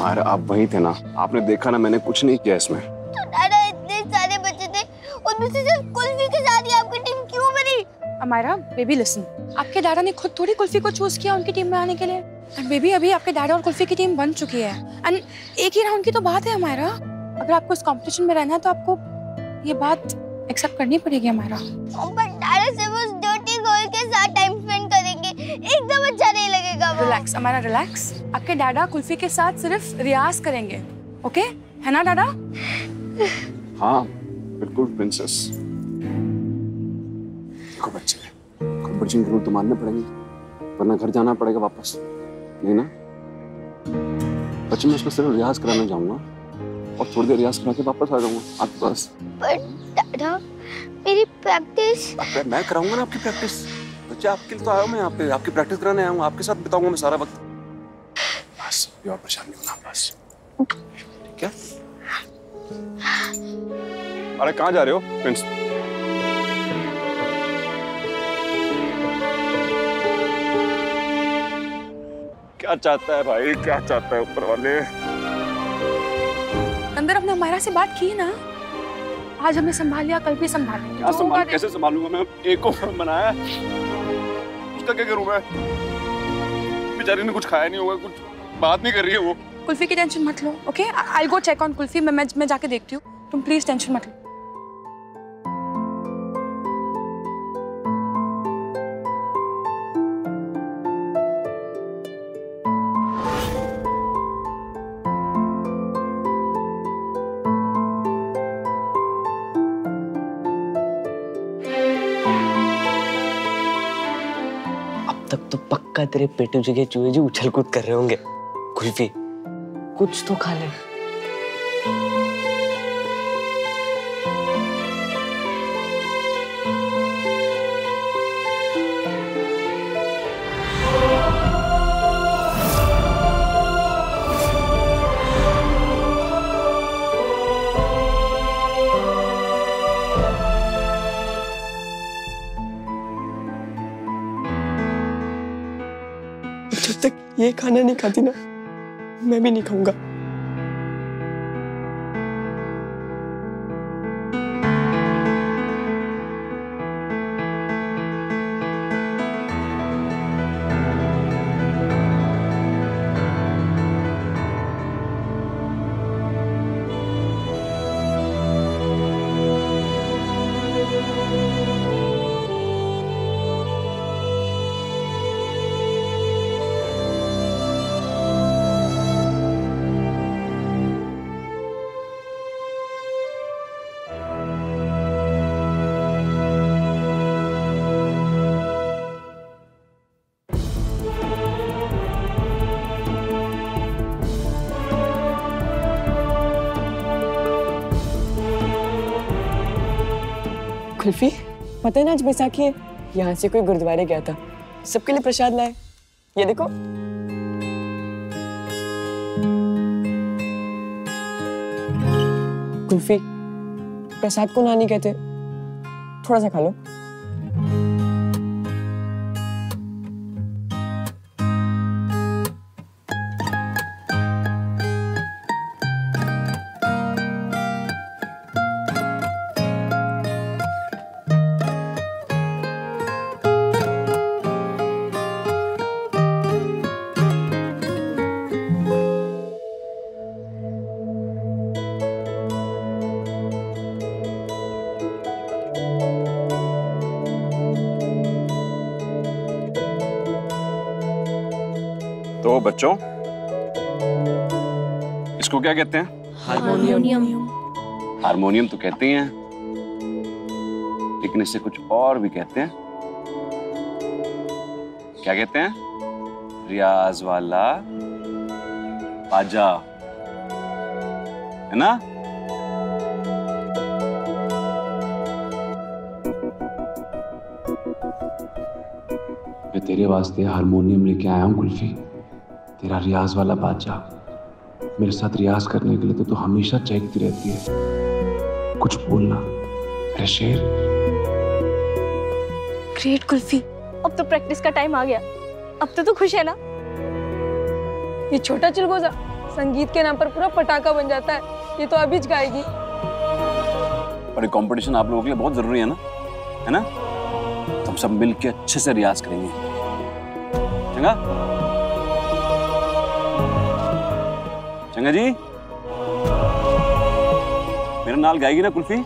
मायरा आप वही थे ना, आपने देखा ना मैंने कुछ नहीं किया इसमें। तो दादा इतने सारे बच्चे थे, उनमें से सिर्फ कुल्फी के साथ ही आपकी टीम क्यों बनी? अमायरा बेबी लिसन, आपके डैडा ने खुद थोड़ी कुल्फी को चूज किया उनकी टीम में आने के लिए। एंड बेबी अभी आपके डैडा और कुल्फी की टीम बन चुकी है एंड एक ही राउंड की तो बात है अमायरा। अगर आपको इस कंपटीशन में रहना है तो आपको ये बात एक्सेप्ट करनी पड़ेगी अमायरा। बट दादा सिर्फ उस डर्टी गर्ल के साथ टाइम स्पेंड करेंगे, एकदम अच्छा नहीं लगेगा वो। रिलैक्स अमायरा रिलैक्स, आपके डैडा कुल्फी के साथ सिर्फ रियाज करेंगे, ओके है ना डैडा? हाँ बिल्कुल प्रिंसेस। देखो बच्चे, कंपटीशन के रूल तो मानने पड़ेंगे वरना घर जाना पड़ेगा वापस, नहीं ना? बच्चे मैं उसको सिर्फ रियाज कराना जाऊंगा और थोड़ी देर रियाज करा के वापस आ जाऊंगा आपके पास। पर दादा मेरी प्रैक्टिस। मैं कराऊंगा ना आपकी प्रैक्टिस। बच्चे आपके लिए तो आया हूँ मैं यहाँ पे, आपकी प्रैक्टिस कराने आया हूँ, आपके साथ बिताऊंगा मैं सारा वक्त। बस और परेशान नहीं होना बस, ठीक है? अरे कहाँ जा रहे हो प्रिंस? क्या चाहता है भाई, क्या चाहता है ऊपर वाले? अंदर अपने अमायरा से बात की ना, आज हमने संभाल लिया कल भी संभाल लेंगे। क्या संभाल, कैसे संभालूंगा मैं? एक को बनाया, उसका क्या करूं मैं? बेचारी ने कुछ खाया नहीं होगा, कुछ बात नहीं कर रही है वो। कुल्फी की टेंशन मत लो, okay? I go check on Kulfi, मैं जाके देखती हूँ, तुम प्लीज टेंशन मत लो। तब तो पक्का तेरे पेटू जगह चूहे जो उछल कूद कर रहे होंगे। कुल्फी कुछ तो खा ले। जब तक ये खाना नहीं खाती ना, मैं भी नहीं खाऊंगा। कुल्फी, पता है ना आज बैसाखी है, यहाँ से कोई गुरुद्वारे गया था, सबके लिए प्रसाद लाए, ये देखो। कुल्फी, प्रसाद को नानी कहते, थोड़ा सा खा लो। तो बच्चों, इसको क्या कहते हैं? हारमोनियम। हारमोनियम तो कहते ही हैं, लेकिन इसे कुछ और भी कहते हैं। क्या कहते हैं? रियाज वाला बाजा, है ना? मैं तेरे वास्ते हारमोनियम लेके आया हूँ कुल्फी, तेरा रियाज वाला बाजा। मेरे साथ रियाज करने के लिए तो हमेशा चहकती रहती है। कुछ बोलना मेरे शेर। ग्रेट कुल्फी, अब तो प्रैक्टिस का टाइम आ गया। अब तो तू खुश है ना? ये छोटा चिलगोजा संगीत के नाम पर पूरा पटाखा बन जाता है। ये तो अभी गाएगी। पर कंपटीशन आप लोगों के लिए बहुत जरूरी है ना? तो हम सब मिल के अच्छे से रियाज करेंगे। चंगा? चंगा जी, मेरे नाल गाएगी ना कुल्फी?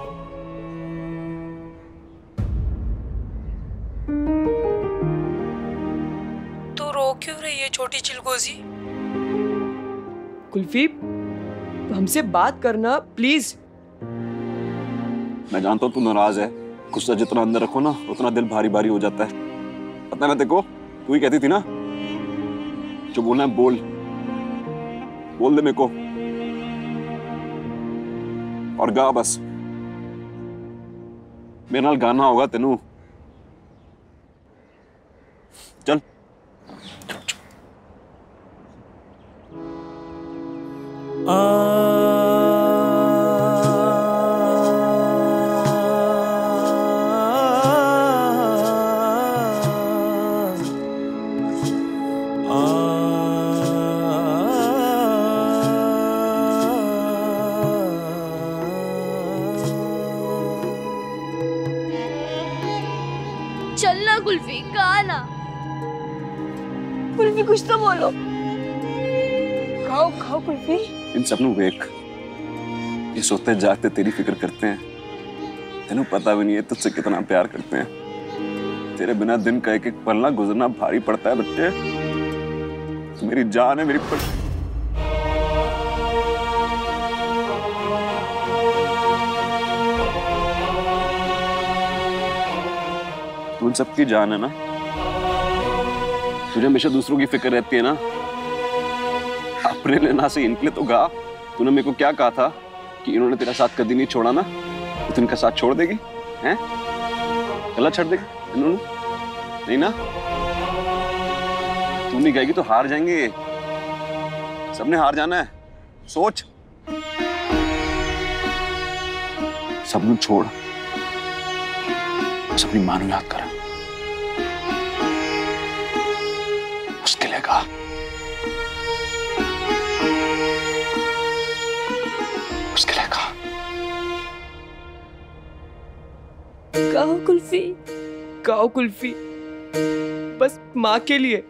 तू रो क्यों रही है छोटी चिलगोजी? कुल्फी, हमसे बात करना प्लीज। मैं जानता हूँ तू नाराज है। गुस्सा जितना अंदर रखो ना उतना दिल भारी भारी हो जाता है। पता है ना देखो, तू ही कहती थी ना जो बोलना है बोल दे मेरे को और गा बस। मेरे नाल गाना होगा तेनू। चल चलना कुल्फी, गाना। कुल्फी कुछ तो बोलो। खाओ खाओ कुल्फी। इन सबनों वेख, ये सोते जागते तेरी फिक्र करते हैं। तेनू पता भी नहीं है तुझसे कितना प्यार करते हैं। तेरे बिना दिन का एक एक पल ना गुजरना भारी पड़ता है बच्चे। तू मेरी जान है, मेरी तू इन सबकी जान है ना। तुझे हमेशा दूसरों की फिक्र रहती है ना। अपने लिए ना से इनके लिए तो गा। तूने मेरे को क्या कहा था कि इन्होंने तेरा साथ कभी नहीं छोड़ा ना, तो तू इनका साथ छोड़ देगी? हैं? गला छोड़ देगी इन्होंने? नहीं ना? तू नहीं गाएगी तो हार जाएंगे। सबने हार जाना है, सोच। सबने छोड़, बस अपनी मां को याद कर। उसके लिए गा। उसके लिए गा। गाओ कुल्फी, गाओ कुल्फी, बस माँ के लिए।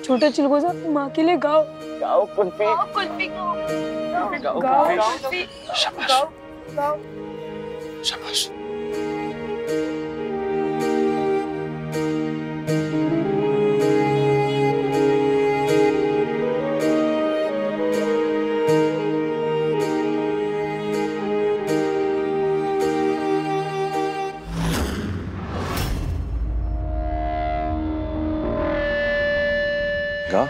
छोटे चिलगोजा, माँ के लिए गाओ। गाओ कुल्फी, गाओ कुल्फी, गाओ कुल्फी। शाबाश, गाओ। शाबाश। गा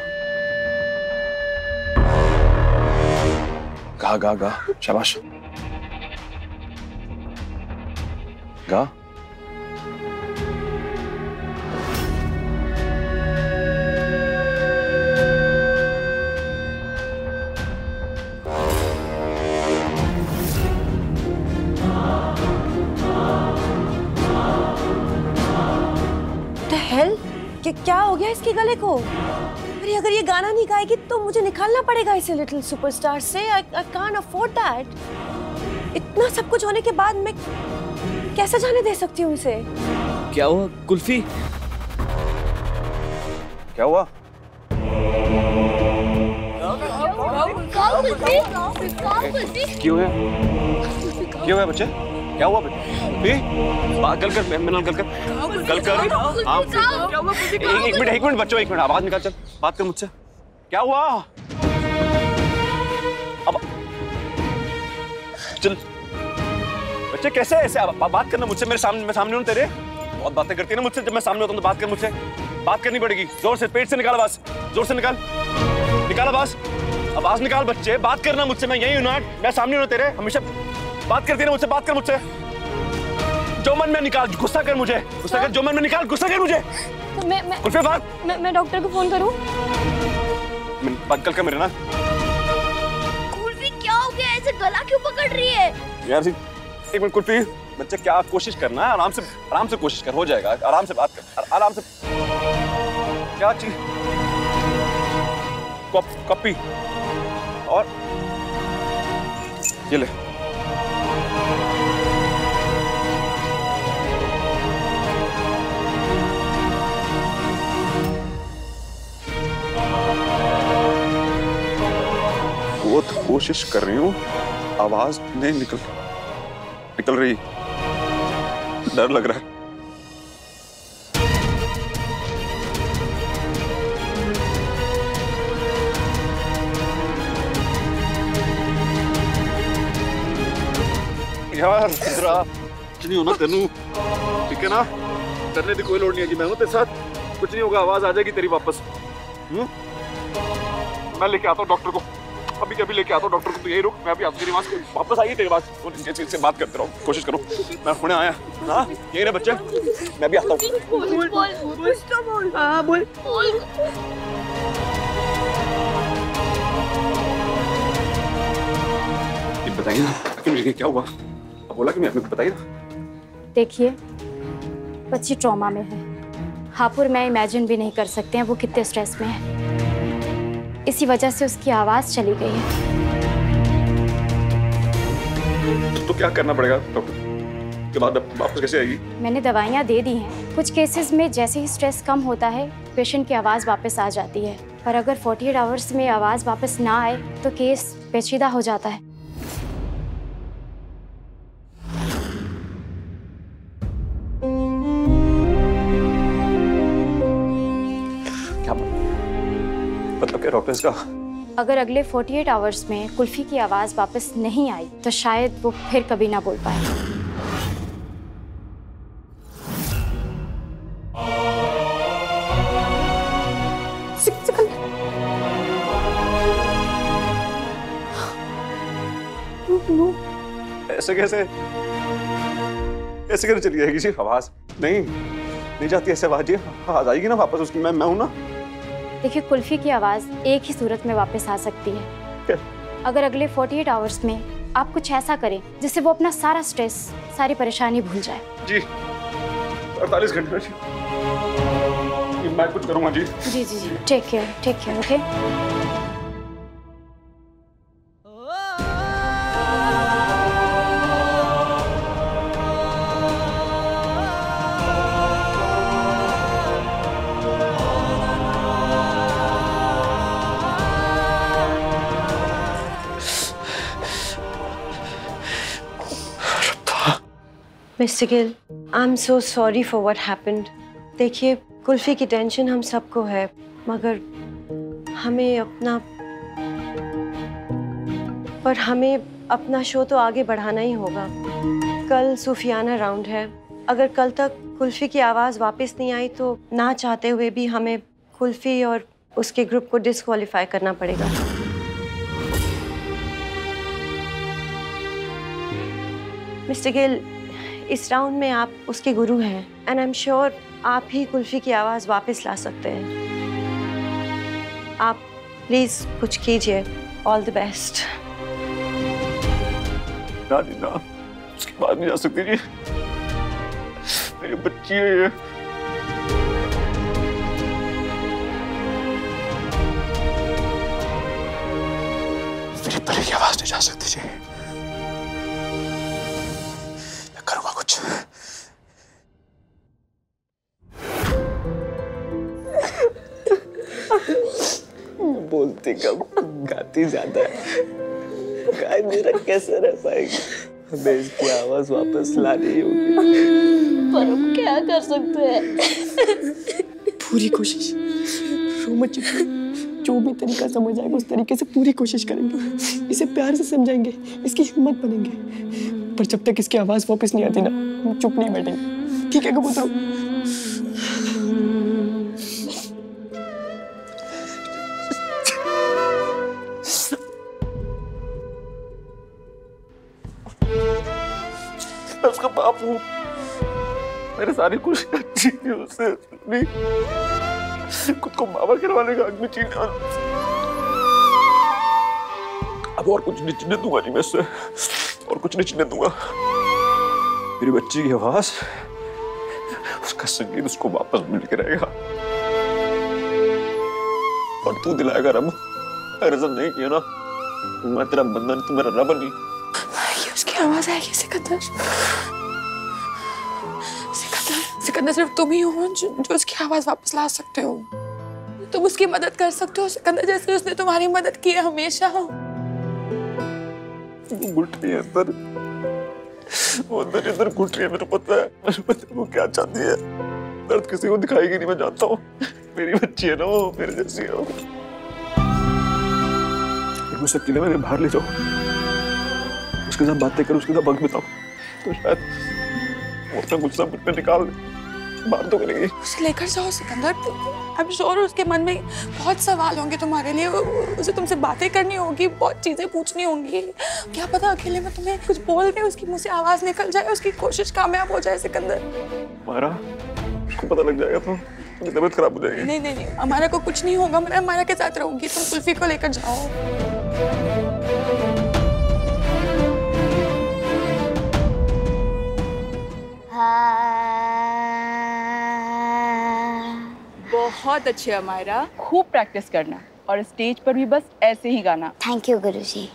गा गा गा, शाबाश। गा। The hell? क्या हो गया इसके गले को? अरे अगर ये गाना नहीं गाएगी तो मुझे निकालना पड़ेगा इसे लिटिल सुपरस्टार से। I can't afford that. इतना सब कुछ होने के बाद मैं कैसे जाने दे सकती हूँ इसे? क्या हुआ कुल्फी? क्या हुआ? क्यों है? क्यों है बच्चे? क्या हुआ बच्चे? कल कर, मेरे कल कर, कल कर। एक मिनट बच्चों, एक मिनट आवाज निकाल। चल बात कर मुझसे। क्या हुआ? अब चल बच्चे, कैसे ऐसे बात करना मुझसे? मेरे सामने, मैं सामने हूँ तेरे। बहुत बातें करती है ना मुझसे। जब मैं सामने होता हूँ तो बात कर मुझसे। बात करनी पड़ेगी। जोर से, पेट से निकाल आवाज। जोर से निकाल आवाज। आवाज निकाल बच्चे। बात करना मुझसे। मैं यही हूँ ना, मैं सामने हूँ तेरे। हमेशा बात करती है ना मुझसे। बात कर मुझसे। जो मन में निकाल, गुस्सा कर मुझे। गुस्सा कर, जो मन में निकाल, गुस्सा कर मुझे। तो मैं डॉक्टर को फोन करूं? बात कल कर मेरे ना। कुल्फी क्या हो गया? ऐसे गला क्यों पकड़ रही है? यार एक मिनट कुल्फी, बच्चे क्या कोशिश करना है? आराम से कोशिश कर, हो जाएगा। आराम से बात कर, आराम से। क्या चीज? कॉपी और ये ले। बहुत कोशिश कर रही हूँ, आवाज नहीं निकल रही, डर लग रहा है। यार इधर आ, कुछ नहीं होना तेनू, ठीक है ना? डरने की कोई लोड़ नहीं है कि मैं हूं तेरे साथ, कुछ नहीं होगा, आवाज आ जाएगी तेरी वापस। मैं लेके आता हूँ डॉक्टर को, अभी के अभी लेके आता हूँ डॉक्टर को, तो यही रुक, मैं अभी तेरी पास वापस आएगी तेरे पास, से बात करते रहो, कोशिश करो। मैं हुणे आया ना, यही रहे बच्चे, मैं भी आता हूँ। बताइए ना कि क्या हुआ, बोला कि मैं आपको बताइए ना। देखिए, बच्ची ट्रॉमा में है, हापुर मैं इमेजिन भी नहीं कर सकते हैं वो कितने स्ट्रेस में है। इसी वजह से उसकी आवाज चली गई है। तो क्या करना पड़ेगा डॉक्टर? के बाद वापस कैसे आएगी? मैंने दवाइयाँ दे दी हैं। कुछ केसेस में जैसे ही स्ट्रेस कम होता है पेशेंट की आवाज़ वापस आ जाती है, पर अगर 48 आवर्स में आवाज़ वापस ना आए तो केस पेचीदा हो जाता है। मतलब क्या डॉक्टर इसका? अगर अगले 48 आवर्स में कुल्फी की आवाज़ वापस नहीं आई तो शायद वो फिर कभी ना बोल पाए। ऐसे कैसे चली जाएगी जी आवाज? नहीं जाती ऐसे आवाज, आ जाएगी ना वापस उसकी। मैं हूं ना। देखिए, कुल्फी की आवाज़ एक ही सूरत में वापस आ सकती है। क्या? अगर अगले 48 आवर्स में आप कुछ ऐसा करें जिससे वो अपना सारा स्ट्रेस, सारी परेशानी भूल जाए। जी 48 घंटे में मैं कुछ करूंगा जी। जी जी जी, take care, okay. Mister Gill, I am so sorry for what happened. देखिए, कुल्फी की टेंशन हम सबको है, मगर हमें अपना शो तो आगे बढ़ाना ही होगा। कल सूफियाना राउंड है, अगर कल तक कुल्फी की आवाज़ वापस नहीं आई तो ना चाहते हुए भी हमें कुल्फी और उसके ग्रुप को डिस्क्वालीफाई करना पड़ेगा। मिस्टर गिल, इस राउंड में आप उसके गुरु हैं, एंड आई एम श्योर आप ही कुल्फी की आवाज़ वापस ला सकते हैं। आप प्लीज कुछ कीजिए। All the best. ना उसके बाद नहीं जा सकती जी, मेरी बच्ची है ये। मेरी परी की आवाज नहीं जा सकती जी, मैं करूंगा कुछ। बोलती कम, गाती ज्यादा है। गाय मेरा कैसे रह पाएगी? हमें इसकी आवाज वापस लानी होगी। पर हम क्या कर सकते हैं? पूरी कोशिश, रो मत चुप, जो भी तरीका समझ आएगा उस तरीके से पूरी कोशिश करेंगे। इसे प्यार से समझाएंगे, इसकी हिम्मत बनेंगे। पर जब तक इसकी आवाज वापस नहीं आती ना, हम चुप नहीं बैठेंगे। ठीक है कबूतर? मैं उसका बाप हूँ, मेरे सारी खुशियाँ छीनी उससे, खुद को बाबा करवाने का हक में छीना। अब और कुछ नहीं छीनने दूंगा जी मैं इससे, और कुछ नहीं छीनने दूंगा। मेरी बच्ची की आवाज, उसका संगीत उसको वापस मिल के रहेगा। और तू दिलाएगा रब, अगर ऐसा नहीं किया ना मैं तेरा बंधन, तू मेरा रब नहीं। ये उसकी आवाज आएगी सिकंदर। सिकंदर सिर्फ तुम ही हो जो उसकी आवाज वापस ला सकते हो। तुम उसकी मदद कर सकते हो सिकंदर, जैसे उसने तुम्हारी मदद की है हमेशा। घुट रही है अंदर, वो अंदर इधर घुट रही है, मेरे पता है। मेरे पता है वो क्या चाहती है। दर्द किसी को दिखाएगी नहीं, मैं जानता हूँ। मेरी बच्ची है ना वो, मेरे जैसी है वो। मुझसे अकेले मेरे बाहर ले जाओ, उसके साथ बातें करो, उसके साथ वक्त बिताओ, तो शायद वो अपना गुस्सा मुझ पे निकाल दे, बात तो करेगी। उसे लेकर जाओ सिकंदर। आई एम श्योर उसके मन में बहुत सवाल होंगे तुम्हारे लिए। उसे तुमसे बातें करनी होगी, बहुत चीजें पूछनी होंगी। क्या पता अकेले में तुम्हें कुछ बोल दे, उसकी मुंह से आवाज निकल जाए, उसकी कोशिश कामयाब हो जाए सिकंदर। मारा, उसको पता लग जाएगा तो मेरी तबीयत खराब हो जाएगी। नहीं नहीं नहीं, हमारा को कुछ नहीं होगा। मैं हमारा के साथ रहूंगी, तुम कुल्फी को लेकर जाओ। बहुत अच्छे अमायरा, खूब प्रैक्टिस करना और स्टेज पर भी बस ऐसे ही गाना। Thank you Guruji.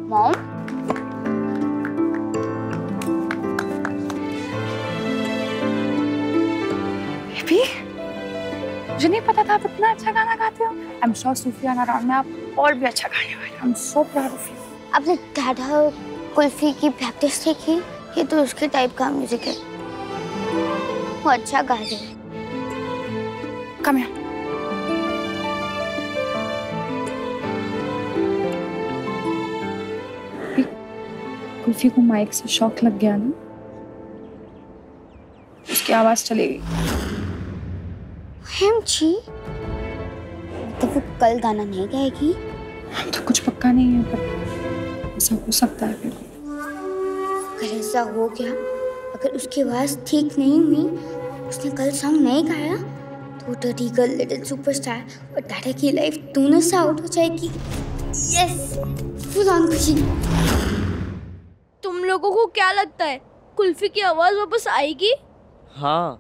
Mom, baby, मुझे नहीं पता था आप इतना अच्छा गाना गाते हो। I am sure Sufiyana round में आप और भी अच्छा गाने वाले। आई am so proud of you. आपने दादा कुल्फी की प्रैक्टिस देखी? ये तो उसके टाइप का म्यूजिक है, वो अच्छा गा रहे हैं। Come here. कुल्फी को माइक से शॉक लग गया ना, उसकी आवाज चली गई। जी, तो वो कल गाना नहीं गाएगी? तो कुछ पक्का नहीं है, पर ऐसा हो सकता है। फिर अगर ऐसा हो गया, अगर उसकी आवाज ठीक नहीं हुई, उसने कल सॉन्ग नहीं गाया, तो डर्टी गर्ल लिटिल सुपरस्टार और दादा की लाइफ दोनों से आउट हो जाएगी। यस, फुल ऑन खुशी। तुम लोगों को क्या लगता है कुल्फी की आवाज वापस आएगी? हाँ,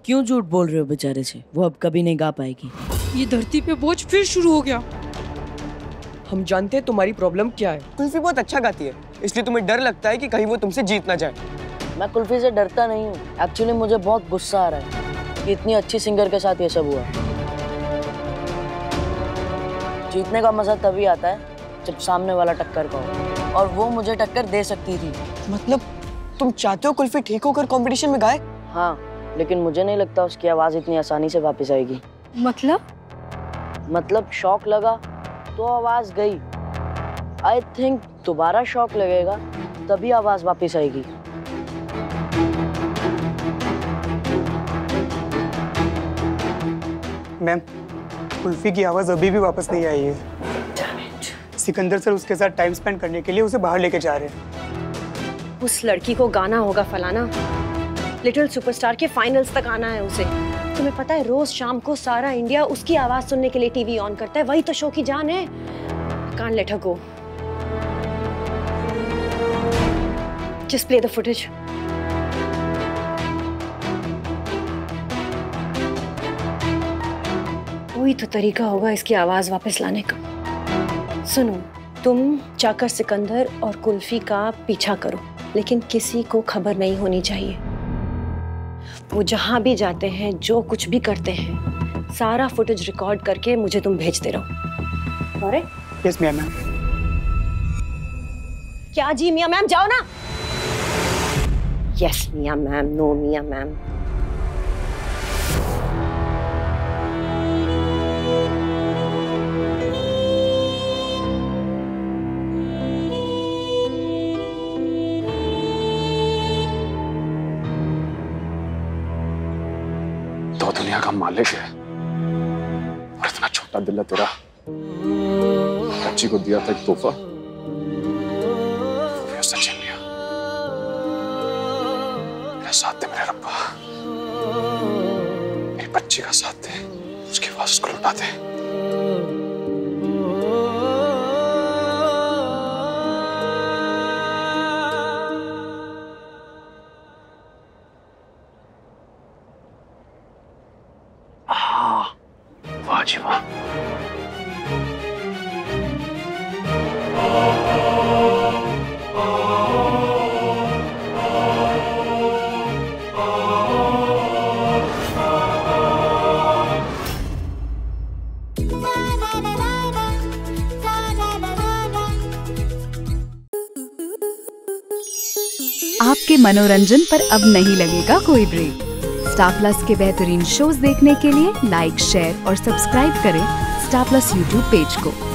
क्यों झूठ बोल रहे हो बेचारे से? वो अब कभी नहीं गा पाएगी। ये धरती पे बोझ फिर शुरू हो गया। हम जानते हैं तुम्हारी प्रॉब्लम क्या है। कुल्फी बहुत अच्छा गाती है, इसलिए तुम्हें डर लगता है कि कहीं वो तुमसे जीत ना जाए। मैं कुल्फी से डरता नहीं हूँ। एक्चुअली मुझे बहुत गुस्सा आ रहा है कि इतनी अच्छी सिंगर के साथ ये सब हुआ। जीतने का मजा तभी आता है जब सामने वाला टक्कर का हो, और वो मुझे टक्कर दे सकती थी। मतलब तुम चाहते हो कुल्फी ठीक होकर कंपटीशन में गाए? हाँ, लेकिन मुझे नहीं लगता उसकी आवाज इतनी आसानी से वापस आएगी। मतलब शॉक लगा तो आवाज गई। आई थिंक दोबारा शॉक लगेगा तभी आवाज वापस आएगी। मैम, कुल्फी की आवाज अभी भी वापस नहीं आई है। सिकंदर सर उसके साथ टाइम स्पेंड करने के लिए उसे बाहर लेके जा रहे हैं। उस लड़की को गाना होगा फलाना, लिटिल सुपरस्टार के फाइनल्स तक आना है उसे। तुम्हें पता है रोज शाम को सारा इंडिया उसकी आवाज सुनने के लिए टीवी ऑन करता है, वही तो शो की जान है। Can't let her go. Just play the footage. कोई तो तरीका होगा इसकी आवाज वापस लाने का। सुनो, तुम जाकर सिकंदर और कुल्फी का पीछा करो, लेकिन किसी को खबर नहीं होनी चाहिए। वो जहां भी जाते हैं, जो कुछ भी करते हैं, सारा फुटेज रिकॉर्ड करके मुझे तुम भेजते रहो। अरे यस मिया मैम। क्या जी मिया मैम, जाओ ना। यस मिया मैम, नो मिया मैम। तो दुनिया का मालिक है और इतना छोटा दिल है तेरा। बच्ची को दिया था एक तोहफा, उससे छीन लिया। मेरा साथ दे मेरे रब्बा, मेरी बच्ची का साथ दे, उसकी आवाज उसको लौटा दे। वाह जी वाह, आपके मनोरंजन पर अब नहीं लगेगा कोई ब्रेक। स्टार प्लस के बेहतरीन शोज देखने के लिए लाइक, शेयर और सब्सक्राइब करें स्टार प्लस यूट्यूब पेज को।